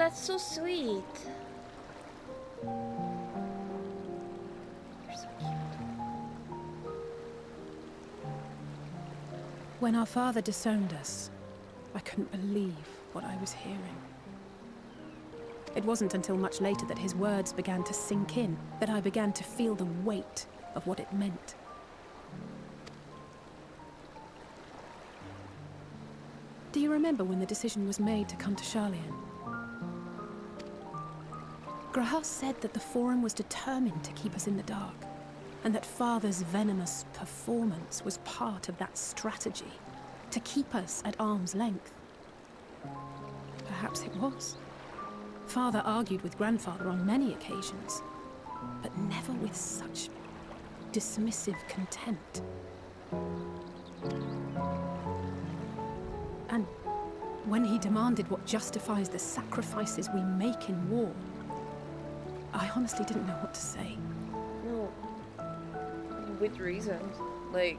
that's so sweet. You're so cute. When our father disowned us, I couldn't believe what I was hearing. It wasn't until much later that his words began to sink in, that I began to feel the weight of what it meant. Do you remember when the decision was made to come to Charlian? Graham said that the Forum was determined to keep us in the dark, and that Father's venomous performance was part of that strategy, to keep us at arm's length. Perhaps it was. Father argued with Grandfather on many occasions, but never with such dismissive contempt. And when he demanded what justifies the sacrifices we make in war, I honestly didn't know what to say. No. With reasons. Like,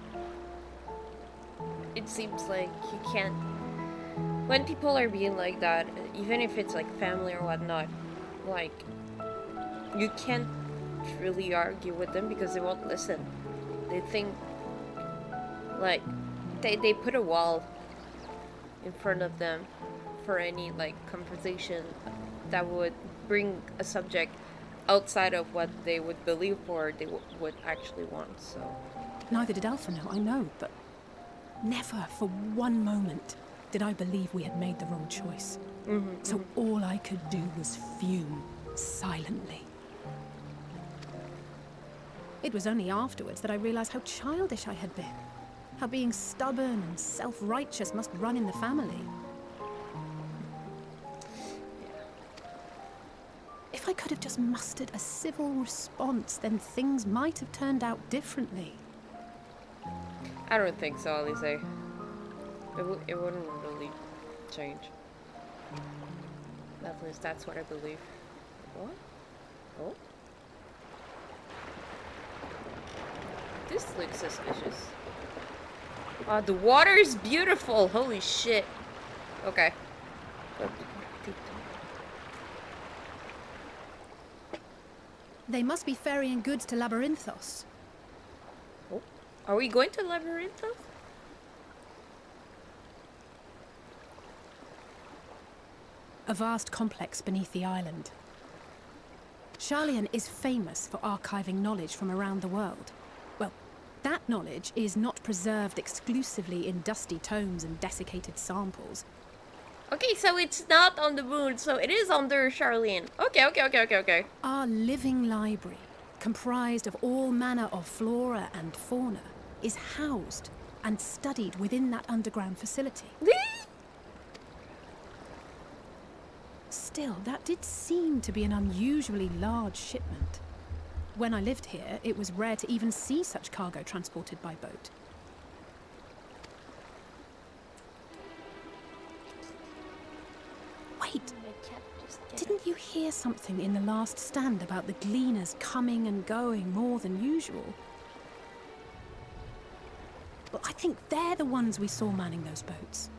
it seems like you can't... When people are being like that, even if it's like family or whatnot, like, you can't really argue with them because they won't listen. They think, like, they put a wall in front of them for any, like, conversation that would bring a subject outside of what they would believe or they would actually want, so... Neither did Alpha know, I know, but never for one moment did I believe we had made the wrong choice. So all I could do was fume silently. It was only afterwards that I realized how childish I had been. How being stubborn and self-righteous must run in the family. If I could have just mustered a civil response, then things might have turned out differently. I don't think so, Alice. It wouldn't really change. At least that's what I believe. What? Oh? This looks suspicious. The water is beautiful! Holy shit. Okay. What are they doing? They must be ferrying goods to Labyrinthos. Oh. Are we going to Labyrinthos? A vast complex beneath the island. Charlian is famous for archiving knowledge from around the world. Well, that knowledge is not preserved exclusively in dusty tomes and desiccated samples. Okay, so it's not on the moon, so it is under Charlian. Okay. Our living library, comprised of all manner of flora and fauna, is housed and studied within that underground facility. Still, that did seem to be an unusually large shipment. When I lived here, it was rare to even see such cargo transported by boat. Wait, didn't you hear something in the last stand about the gleaners coming and going more than usual? Well, I think they're the ones we saw manning those boats.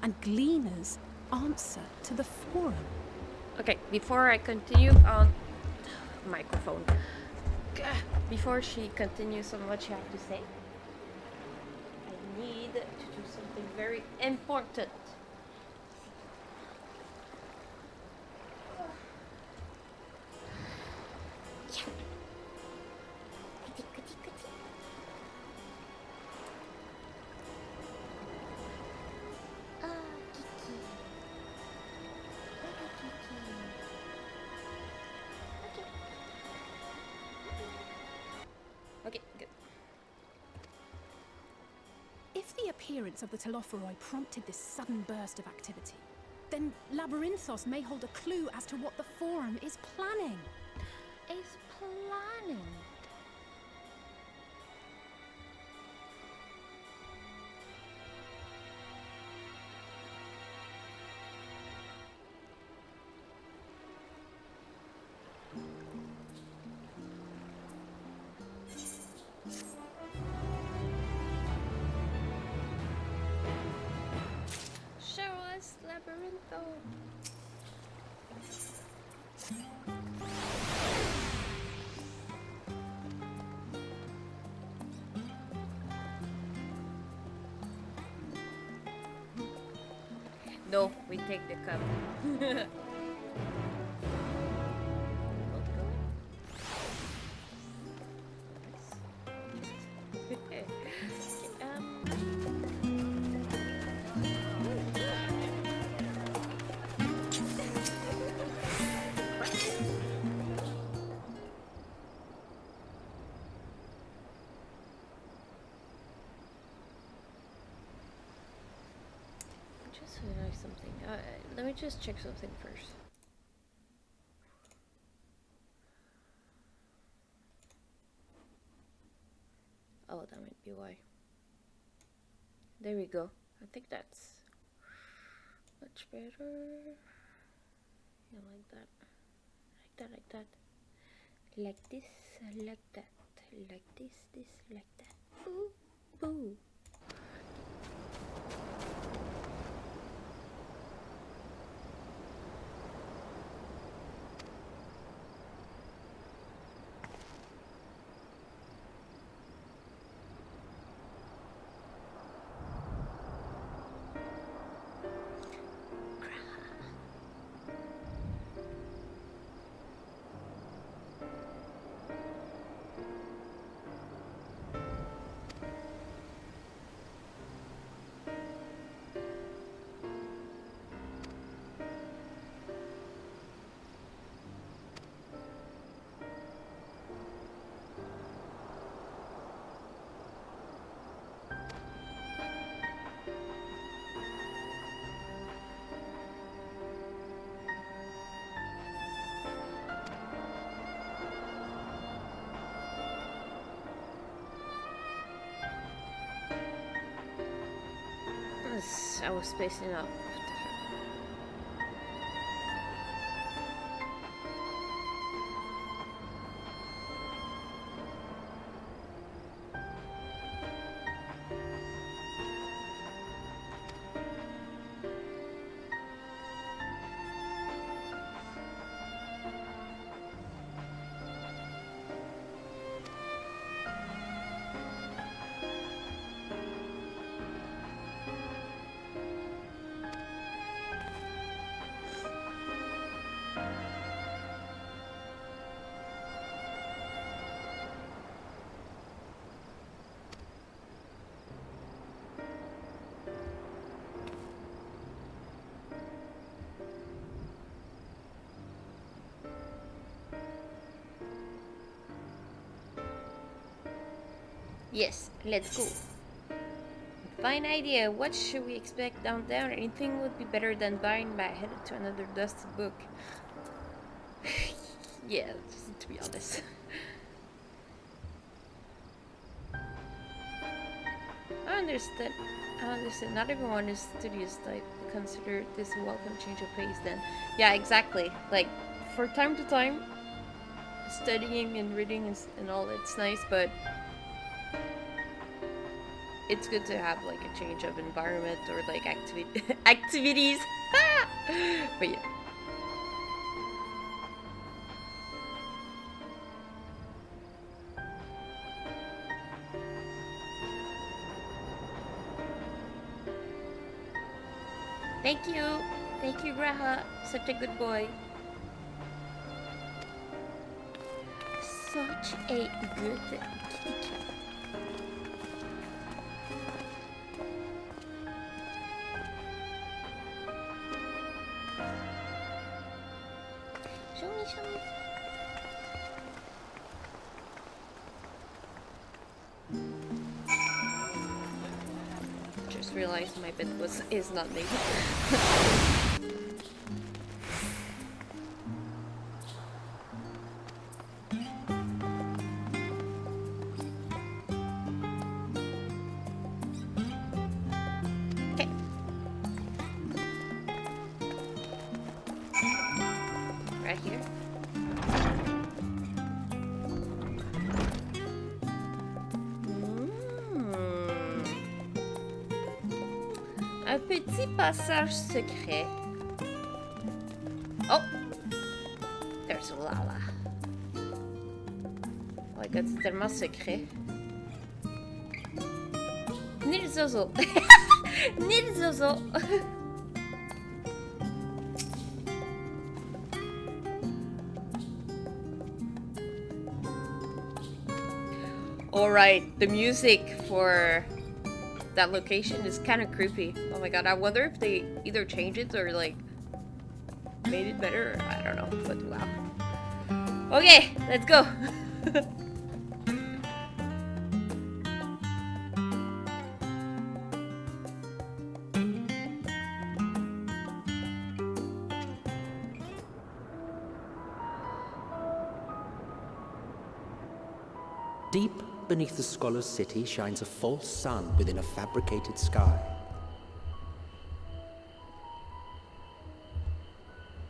And gleaners answer to the Forum. Okay, before I continue on microphone. Before she continues on what she has to say, I need to do something very important. Okay, good. If the appearance of the Telophoroi prompted this sudden burst of activity, then Labyrinthos may hold a clue as to what the Forum is planning. Is planning. Show us Labyrintho. No, we take the cup. Just realized something. Let me just check something first. Oh, that might be why. There we go. I think that's much better. Yeah, like that. Like that, like that. Like this, like that. Like this, like that. Ooh, boo. I was spacing out. Yes, let's go. Fine idea. What should we expect down there? Anything would be better than buying my head to another dusted book. Yeah, just to be honest. I understand. Not everyone is studious. Like, consider this a welcome change of pace. Then, yeah, exactly. Like, for time to time, studying and reading and all, it's nice, but it's good to have like a change of environment or like activities. But yeah. Thank you, Graha. Such a good boy. Such a good kitty cat. Show me. Just realized my bed is not made. Un petit passage secret. Oh! There's Lala. Oh my god, c'est tellement secret. Ni le zozo. Ni le zozo. Alright, the music for that location is kind of creepy. Oh my god, I wonder if they either changed it or like made it better. I don't know, but wow. Okay, let's go. Deep beneath the scholar's city shines a false sun within a fabricated sky.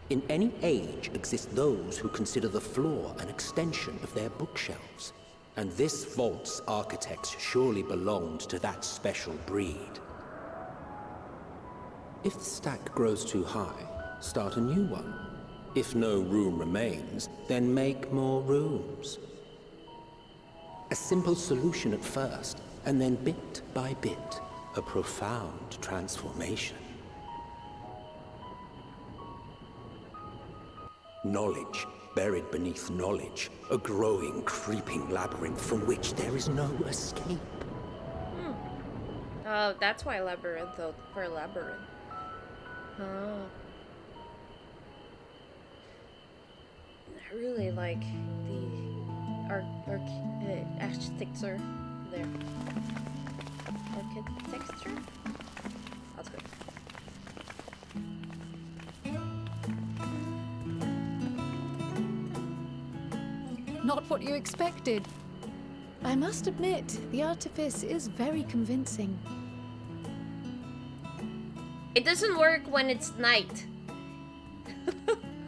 In any age exist those who consider the floor an extension of their bookshelves. And this vault's architects surely belonged to that special breed. If the stack grows too high, start a new one. If no room remains, then make more rooms. A simple solution at first, and then bit by bit, a profound transformation. Knowledge buried beneath knowledge, a growing, creeping labyrinth from which there is no escape. Oh, that's why labyrinth, though, for labyrinth. Oh. I really like the architecture there. Architecture? That's good. Not what you expected. I must admit, the artifice is very convincing. It doesn't work when it's night.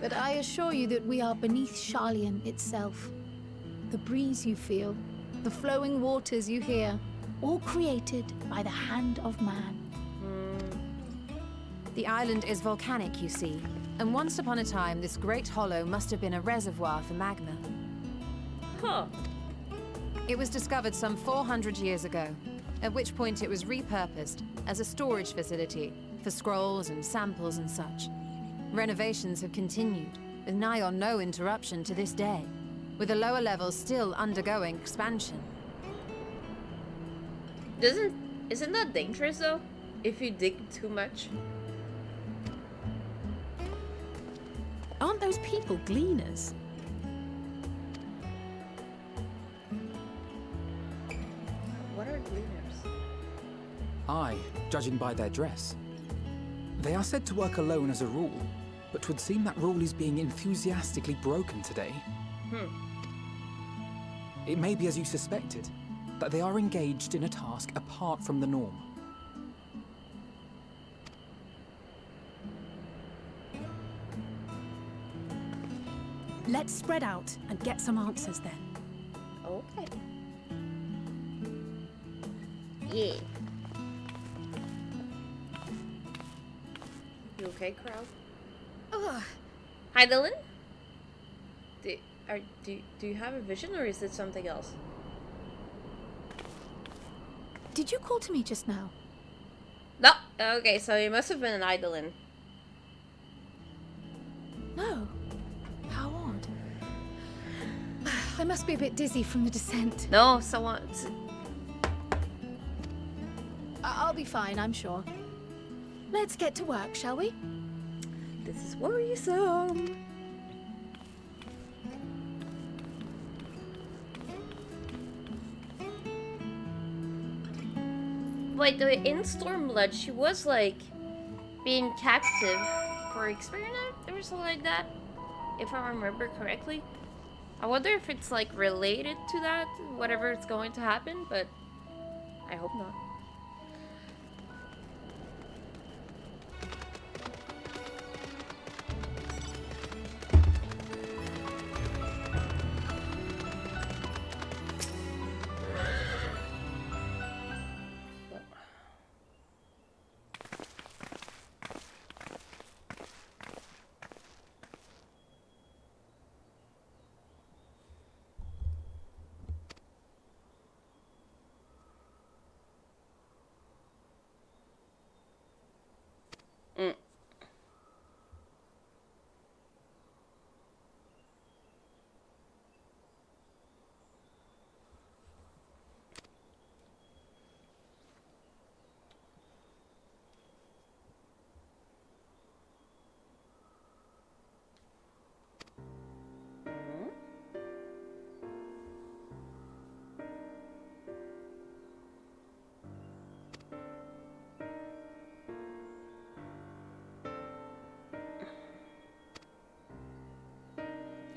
But I assure you that we are beneath Sharlayan itself. The breeze you feel, the flowing waters you hear, all created by the hand of man. The island is volcanic, you see, and once upon a time this great hollow must have been a reservoir for magma. Huh. It was discovered some 400 years ago, at which point it was repurposed as a storage facility for scrolls and samples and such. Renovations have continued, with nigh on no interruption to this day, with the lower levels still undergoing expansion. Isn't that dangerous though? If you dig too much? Aren't those people gleaners? What are gleaners? Aye, judging by their dress. They are said to work alone as a rule, but 'twould seem that rule is being enthusiastically broken today. It may be as you suspected, that they are engaged in a task apart from the norm. Let's spread out and get some answers then. Okay. Yeah. You okay, crowd? Ugh. Hi, Dylan. Do you have a vision, or is it something else? Did you call to me just now? No. Okay, so it must have been an Idolin. No. How odd. I must be a bit dizzy from the descent. No, someone. I'll be fine, I'm sure. Let's get to work, shall we? This is worrisome. Wait, in Stormblood, she was like being captive for experiment or something like that, if I remember correctly. I wonder if it's like related to that, whatever is going to happen, but I hope not.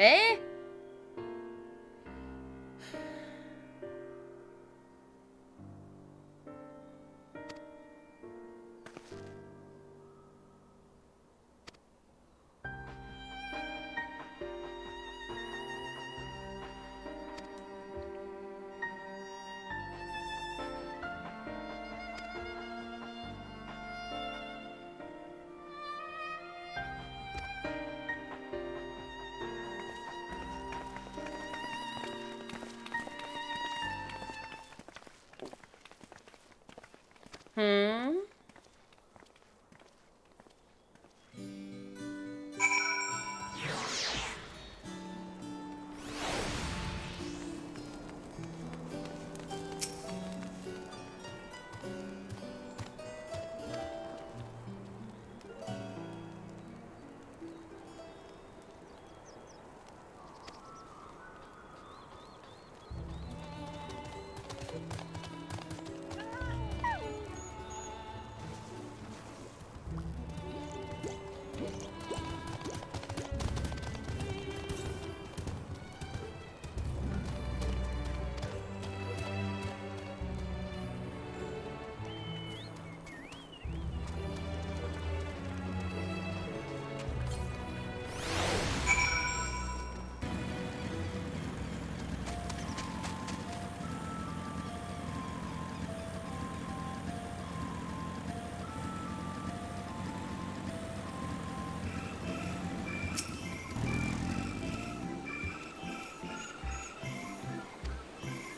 Eh? Hmm?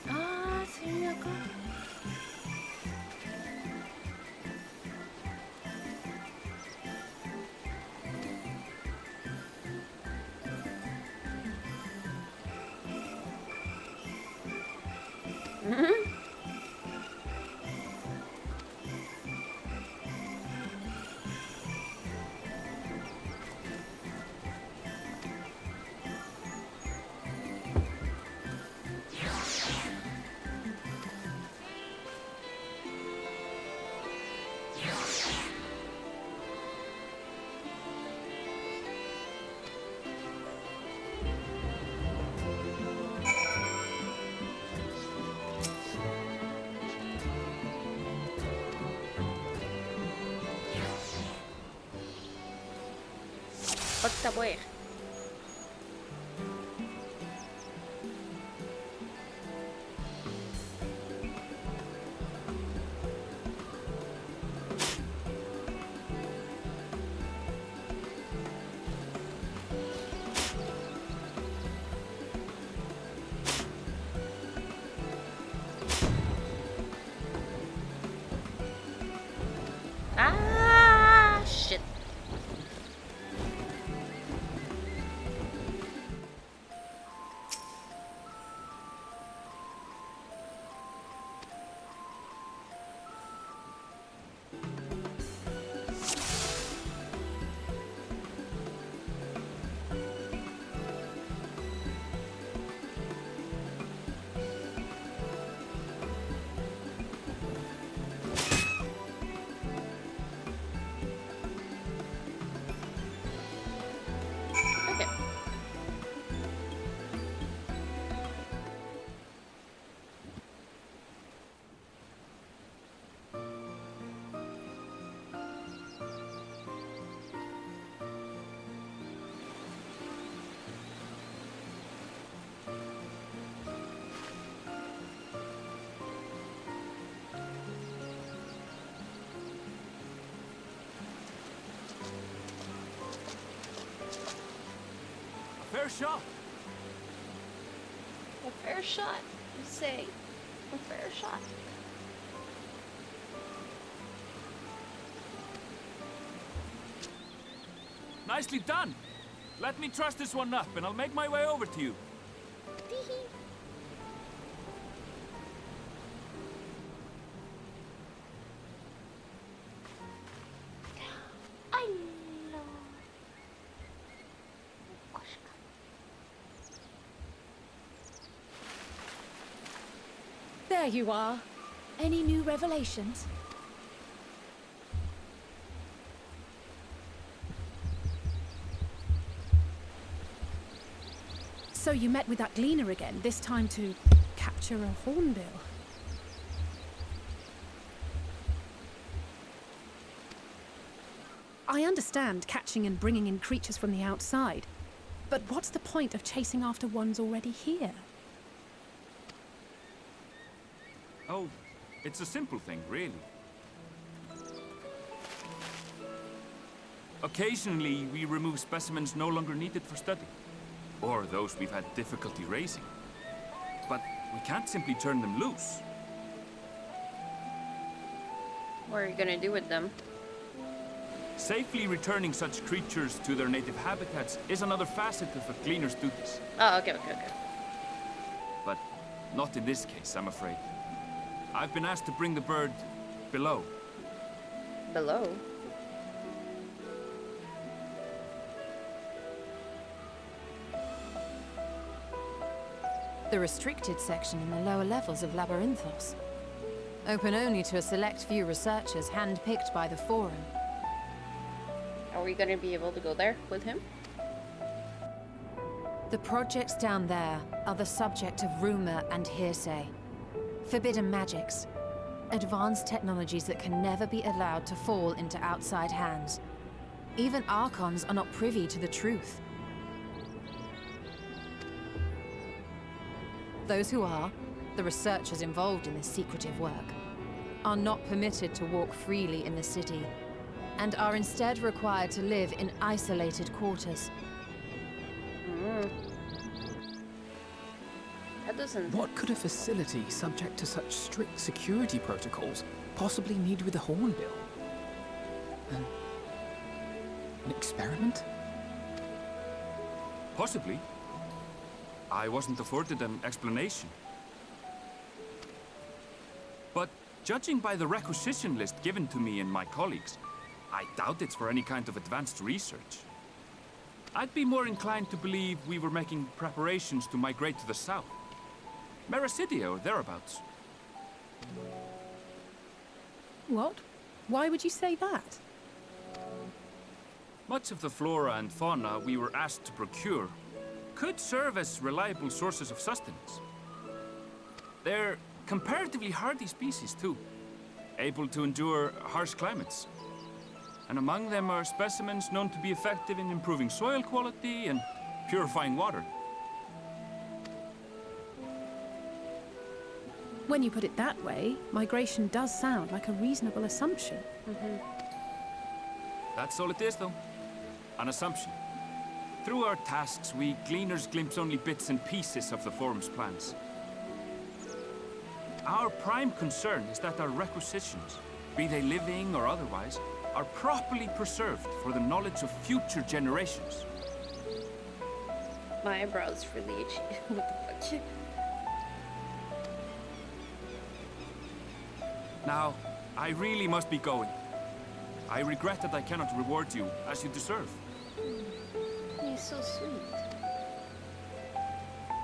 Ah, sino ako? Pagtaboy. Ah, shit. Okay. Fair shot. A fair shot, you say. A fair shot. Nicely done. Let me truss this one up and I'll make my way over to you. I know. There you are. Any new revelations? So you met with that gleaner again, this time to capture a hornbill. I understand catching and bringing in creatures from the outside, but what's the point of chasing after ones already here? Oh, it's a simple thing, really. Occasionally, we remove specimens no longer needed for study, or those we've had difficulty raising. But we can't simply turn them loose. What are you gonna do with them? Safely returning such creatures to their native habitats is another facet of a cleaner's duties. Oh, okay. But not in this case, I'm afraid. I've been asked to bring the bird below. Below? The restricted section in the lower levels of Labyrinthos. Open only to a select few researchers handpicked by the Forum. Are we gonna be able to go there with him? The projects down there are the subject of rumor and hearsay. Forbidden magics. Advanced technologies that can never be allowed to fall into outside hands. Even Archons are not privy to the truth. Those who are, the researchers involved in this secretive work, are not permitted to walk freely in the city, and are instead required to live in isolated quarters. That doesn't... What could a facility subject to such strict security protocols possibly need with a hornbill? An experiment? Possibly. I wasn't afforded an explanation. But judging by the requisition list given to me and my colleagues, I doubt it's for any kind of advanced research. I'd be more inclined to believe we were making preparations to migrate to the south. Mericidia or thereabouts. What? Why would you say that? Much of the flora and fauna we were asked to procure could serve as reliable sources of sustenance. They're comparatively hardy species, too, able to endure harsh climates. And among them are specimens known to be effective in improving soil quality and purifying water. When you put it that way, migration does sound like a reasonable assumption. That's all it is, though. An assumption. Through our tasks, we gleaners glimpse only bits and pieces of the Forum's plans. Our prime concern is that our requisitions, be they living or otherwise, are properly preserved for the knowledge of future generations. My eyebrows really itchy. What the fuck? Now, I really must be going. I regret that I cannot reward you as you deserve. He's so sweet.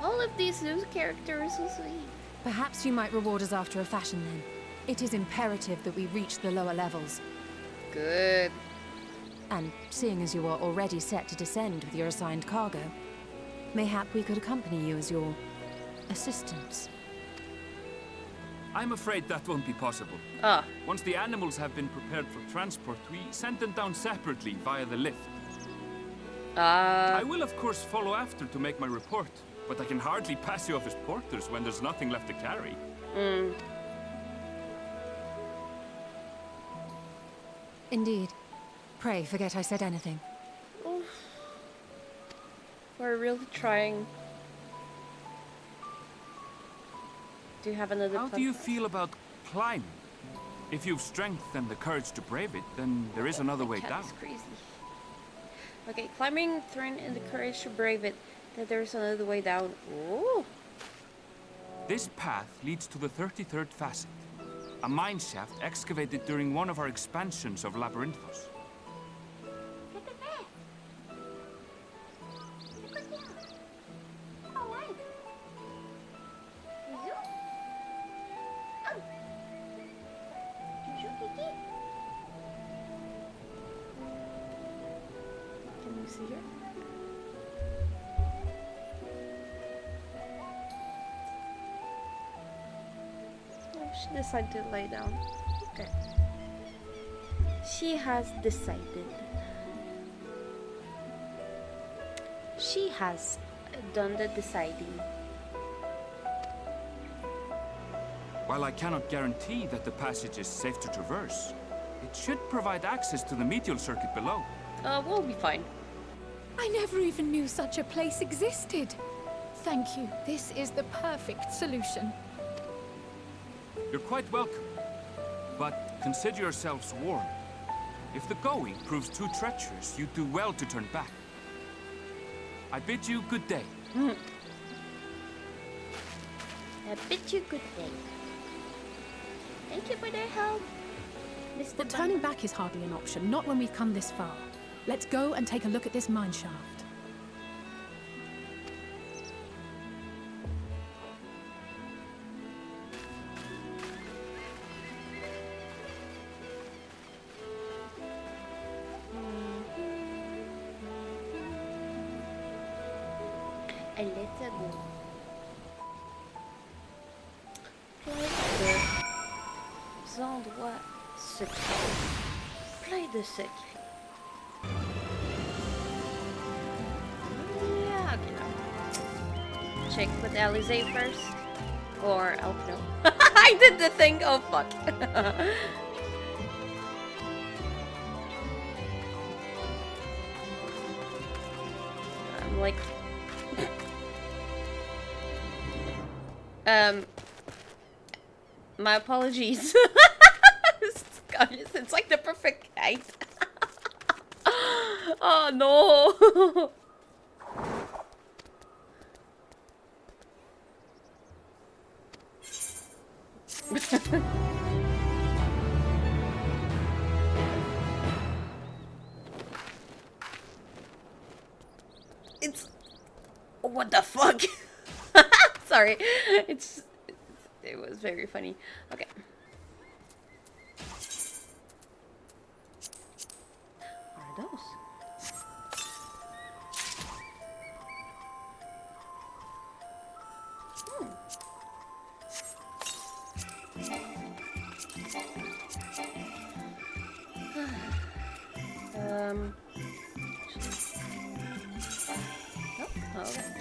All of these new characters are so sweet. Perhaps you might reward us after a fashion then. It is imperative that we reach the lower levels. Good. And seeing as you are already set to descend with your assigned cargo, mayhap we could accompany you as your assistants. I'm afraid that won't be possible. Ah. Once the animals have been prepared for transport, we send them down separately via the lift. I will, of course, follow after to make my report, but I can hardly pass you off as porters when there's nothing left to carry. Indeed. Pray forget I said anything. Oh. We're really trying. Do you have another How do you feel about climbing? If you've strength and the courage to brave it, then there is another way down. That's crazy. Okay, climbing, strength, and the courage to brave it. Then there's another way down. Ooh. This path leads to the 33rd facet, a mine shaft excavated during one of our expansions of Labyrinthos. Can you see her? she decided to lay down. Okay. She has decided. She has done the deciding. While I cannot guarantee that the passage is safe to traverse, it should provide access to the medial circuit below. We'll be fine. I never even knew such a place existed. Thank you. This is the perfect solution. You're quite welcome, but consider yourselves warned. If the going proves too treacherous, you'd do well to turn back. I bid you good day. I bid you good day. Thank you for the help, Mr. But turning back is hardly an option, not when we've come this far. Let's go and take a look at this mine shaft. A little go. Play des endroits secrets. Play de secrets. Yeah, okay, no. Check with Alize first. Or Elpno. I did the thing! Oh fuck. I'm like... my apologies. It's like the perfect height. Oh no. It's... What the fuck? Sorry. It was very funny. Okay. What are those? Oh, okay. No, that's not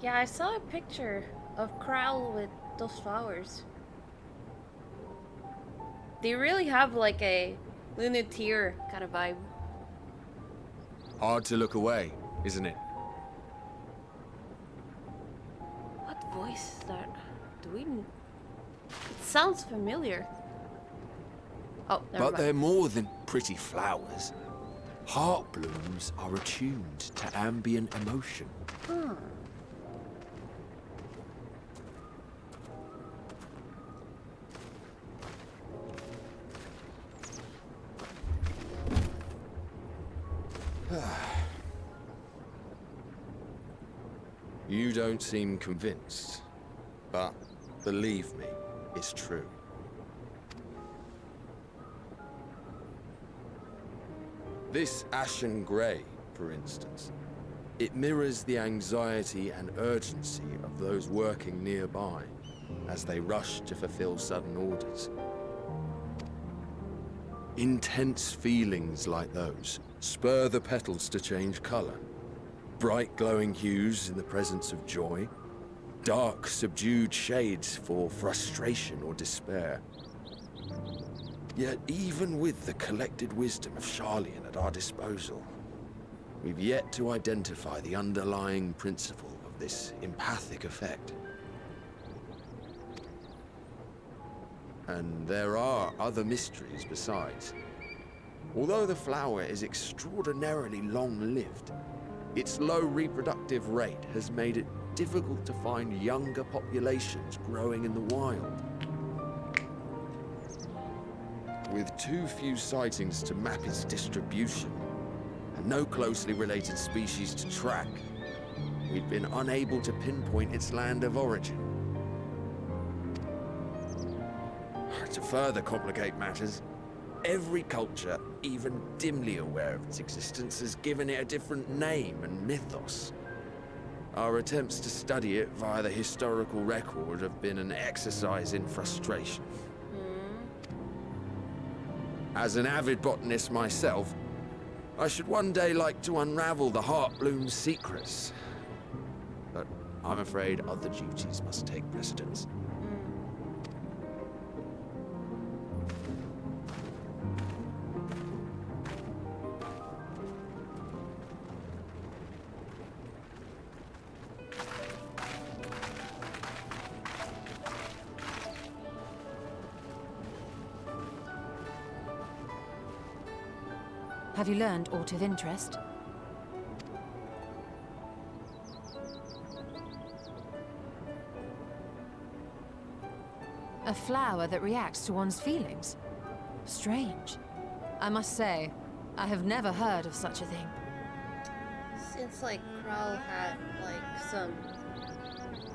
Yeah, I saw a picture of Kral with those flowers. They really have like a Lunateer kind of vibe. Hard to look away, isn't it? What voice is that? Do we... It sounds familiar. Oh, never But mind. they're more than pretty flowers. Heart blooms are attuned to ambient emotion. You don't seem convinced, but believe me, it's true. This ashen grey, for instance, it mirrors the anxiety and urgency of those working nearby as they rush to fulfill sudden orders. Intense feelings like those spur the petals to change colour. Bright glowing hues in the presence of joy, dark subdued shades for frustration or despair. Yet even with the collected wisdom of Sharlayan at our disposal, we've yet to identify the underlying principle of this empathic effect. And there are other mysteries besides. Although the flower is extraordinarily long-lived, its low reproductive rate has made it difficult to find younger populations growing in the wild. With too few sightings to map its distribution, and no closely related species to track, we've been unable to pinpoint its land of origin. To further complicate matters, every culture, even dimly aware of its existence, has given it a different name and mythos. Our attempts to study it via the historical record have been an exercise in frustration. As an avid botanist myself, I should one day like to unravel the Heartbloom's secrets. But I'm afraid other duties must take precedence. Have you learned aught of interest? A flower that reacts to one's feelings? Strange. I must say, I have never heard of such a thing. Since like Kral had like some...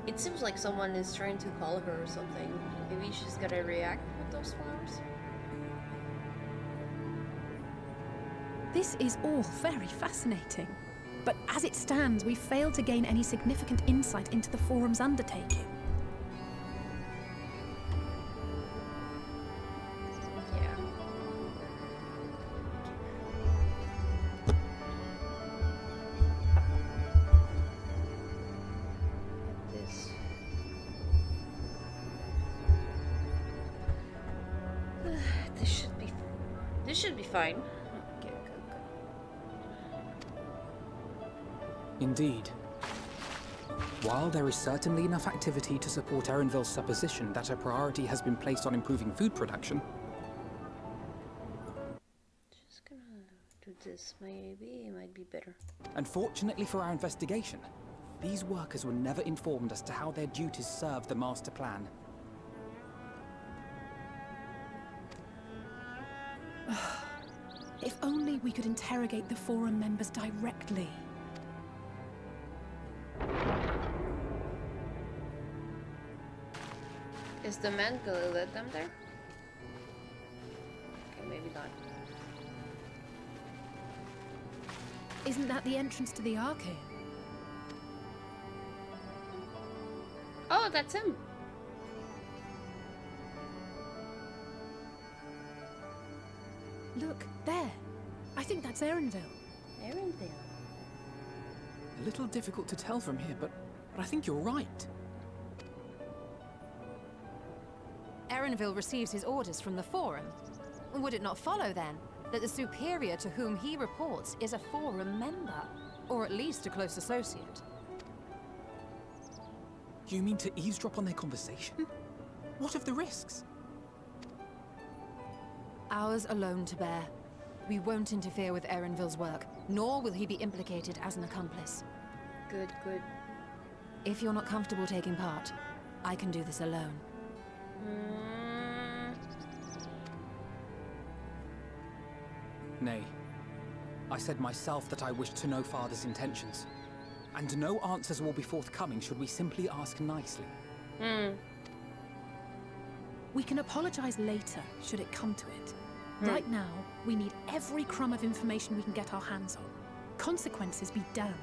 It seems like someone is trying to call her or something. Maybe she's gonna react with those flowers. This is all very fascinating. But as it stands, we failed to gain any significant insight into the Forum's undertaking. Yeah. This. This should be fine. Okay, good. Indeed. While there is certainly enough activity to support Erenville's supposition that a priority has been placed on improving food production, Just gonna do this. Maybe it might be better. unfortunately for our investigation, these workers were never informed as to how their duties serve the master plan. If only we could interrogate the Forum members directly. Is the man gonna let them there? Okay, maybe not. Isn't that the entrance to the arcade? Oh, that's him. Look, there. I think that's Erenville. Erendale. A little difficult to tell from here, but but I think you're right. Erenville receives his orders from the Forum. Would it not follow, then, that the superior to whom he reports is a Forum member? Or at least a close associate? You mean to eavesdrop on their conversation? What of the risks? Ours alone to bear. We won't interfere with Erenville's work, nor will he be implicated as an accomplice. Good, good. If you're not comfortable taking part, I can do this alone. Nay. I said myself that I wished to know Father's intentions. And no answers will be forthcoming should we simply ask nicely. We can apologize later, should it come to it. Right now, we need every crumb of information we can get our hands on. Consequences be damned.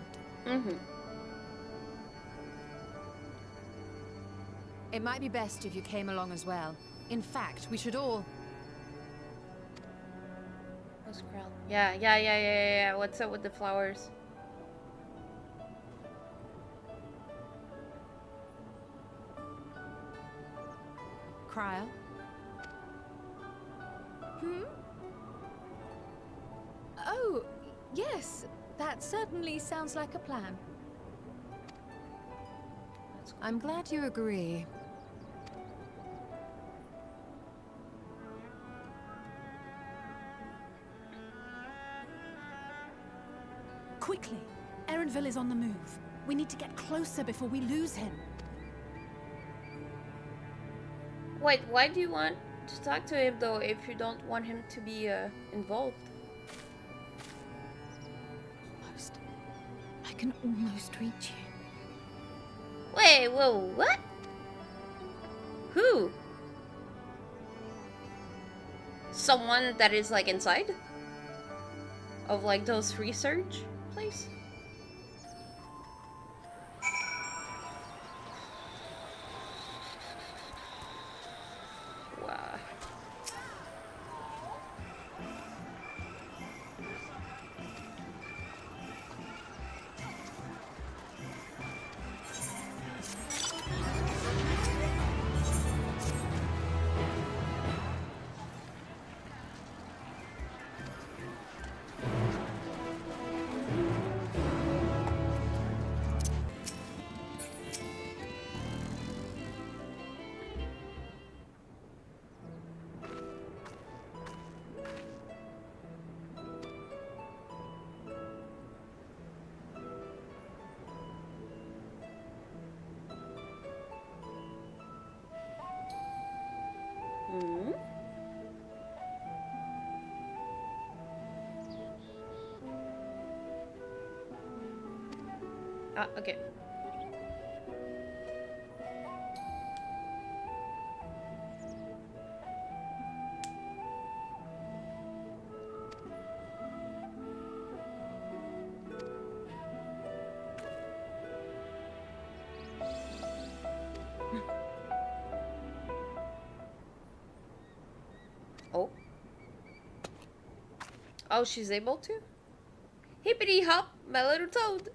It might be best if you came along as well. In fact, we should all... Yeah. What's up with the flowers? Cryo? Oh, yes. That certainly sounds like a plan. I'm glad you agree. Quickly! Erenville is on the move. We need to get closer before we lose him. Wait, why do you want to talk to him though if you don't want him to be involved? Almost. I can almost reach you. Wait, whoa, what? Who? Someone that is like inside? Of like those research place? Wow. Okay. Oh. Oh, she's able to? Hippity hop, my little toad.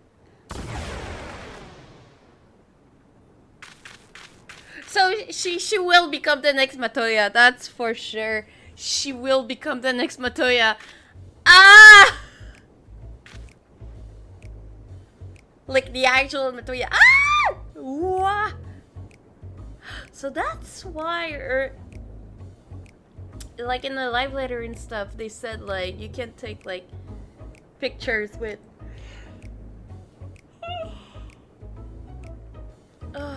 So she will become the next Matoya, that's for sure. She will become the next Matoya. Ah! Like the actual Matoya. Ah! Wah! So that's why, like in the live letter and stuff, they said like you can take like pictures with.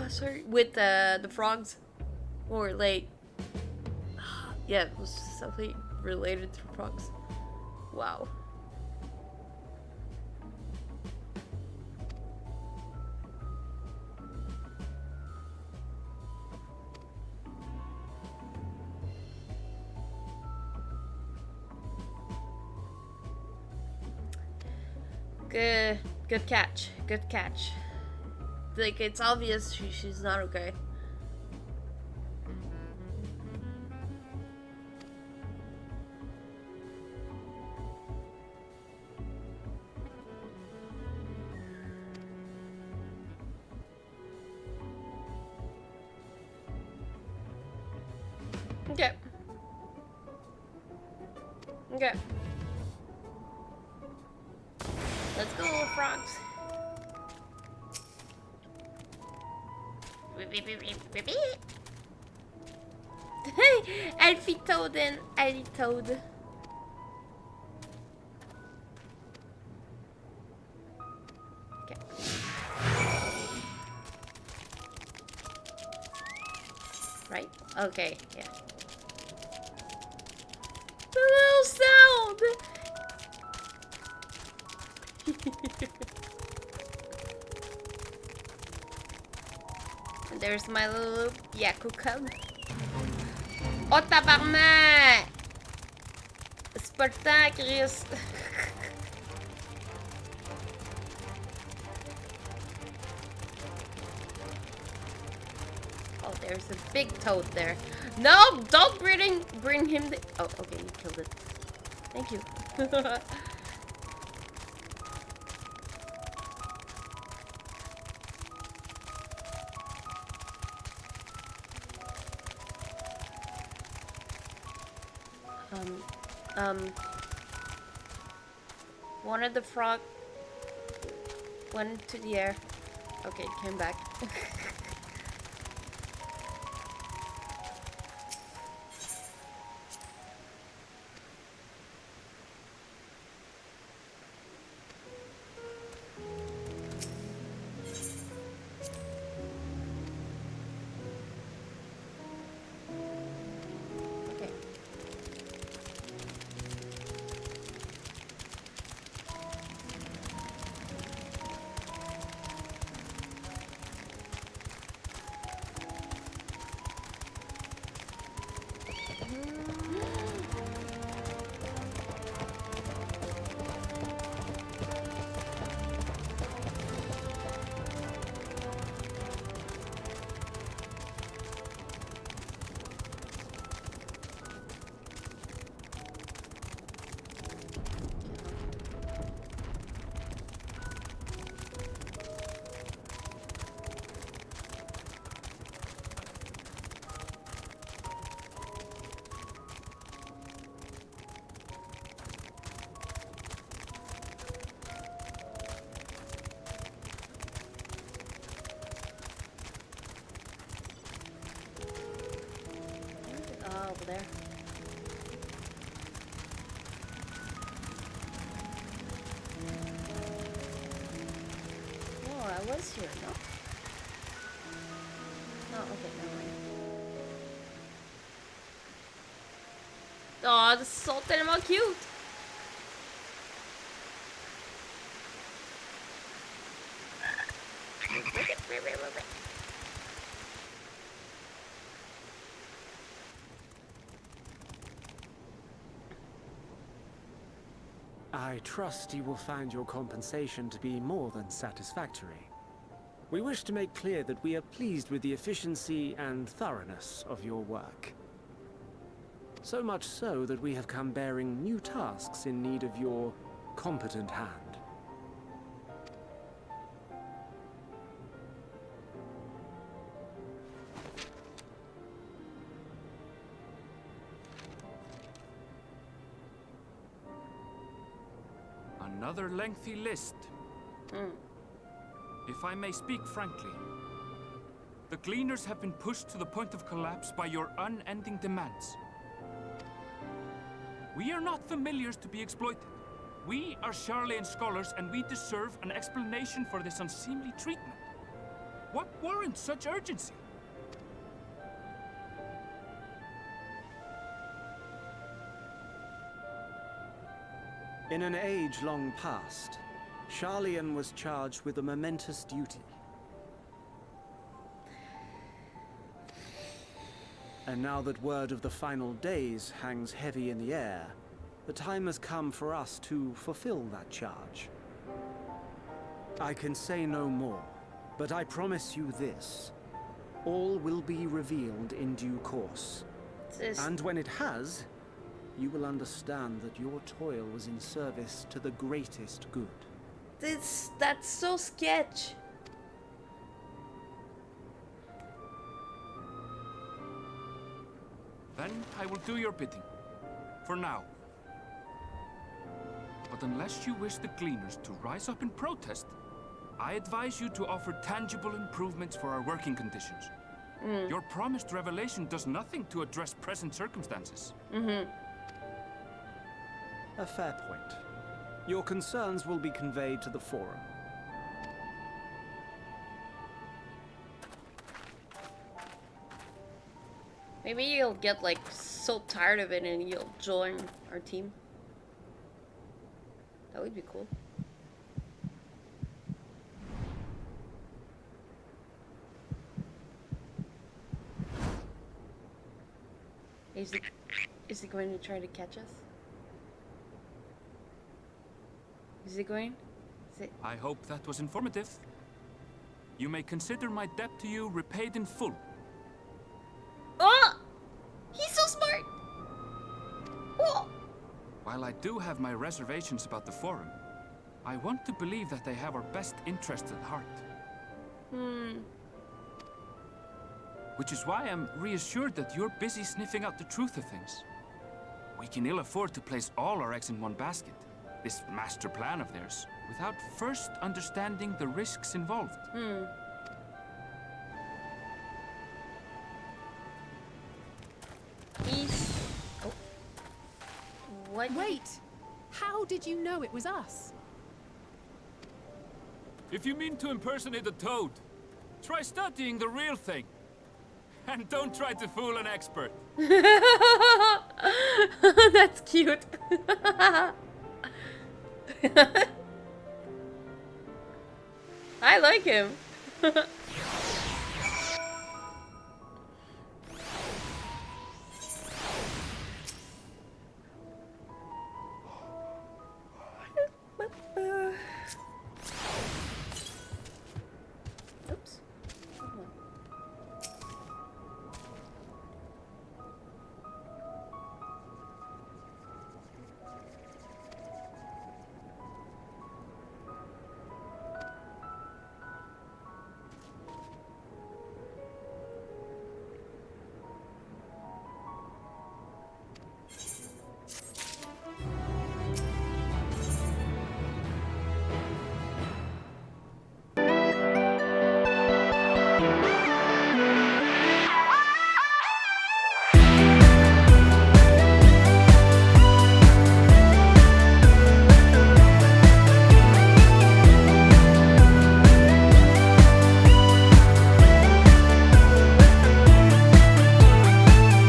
Sorry, with the frogs, or like, yeah, it was something related to frogs. Wow. Good catch. Good catch. Like, it's obvious she's not okay. Okay. Okay. Let's go, little frogs. Elfie Toad and Ellie Toad. Okay. Right? Okay, yeah. The little sound! And there's my little Yaku cub. Oh tabarnak! C'est pas le temps, Chris. Oh, there's a big toad there. No, don't bring him the. Oh, okay, you killed it. Thank you. One of the frog went into the air. Okay, it came back. Okay. Oh, over there. Oh, I was here, no? Oh, okay, never mind. Oh, this is so tellement cute! I trust you will find your compensation to be more than satisfactory. We wish to make clear that we are pleased with the efficiency and thoroughness of your work. So much so that we have come bearing new tasks in need of your competent hand. Another lengthy list. If I may speak frankly, the Gleaners have been pushed to the point of collapse by your unending demands. We are not familiars to be exploited. We are Charlian scholars, and we deserve an explanation for this unseemly treatment. What warrants such urgency? In an age long past, Charlian was charged with a momentous duty. And now that word of the final days hangs heavy in the air, the time has come for us to fulfill that charge. I can say no more, but I promise you this. All will be revealed in due course. And when it has, you will understand that your toil was in service to the greatest good. That's so sketch. and I will do your bidding. For now. But unless you wish the Gleaners to rise up in protest, I advise you to offer tangible improvements for our working conditions. Your promised revelation does nothing to address present circumstances. A fair point. Your concerns will be conveyed to the Forum. Maybe you'll get like so tired of it and you'll join our team. That would be cool. Is he going to try to catch us? Is he going? Is it? I hope that was informative. You may consider my debt to you repaid in full. Oh! He's so smart! Oh! While I do have my reservations about the Forum, I want to believe that they have our best interests at heart. Which is why I'm reassured that you're busy sniffing out the truth of things. We can ill afford to place all our eggs in one basket, this master plan of theirs, without first understanding the risks involved. He's... Oh. What? Wait! How did you know it was us? If you mean to impersonate a toad, try studying the real thing. And don't try to fool an expert. That's cute. I like him.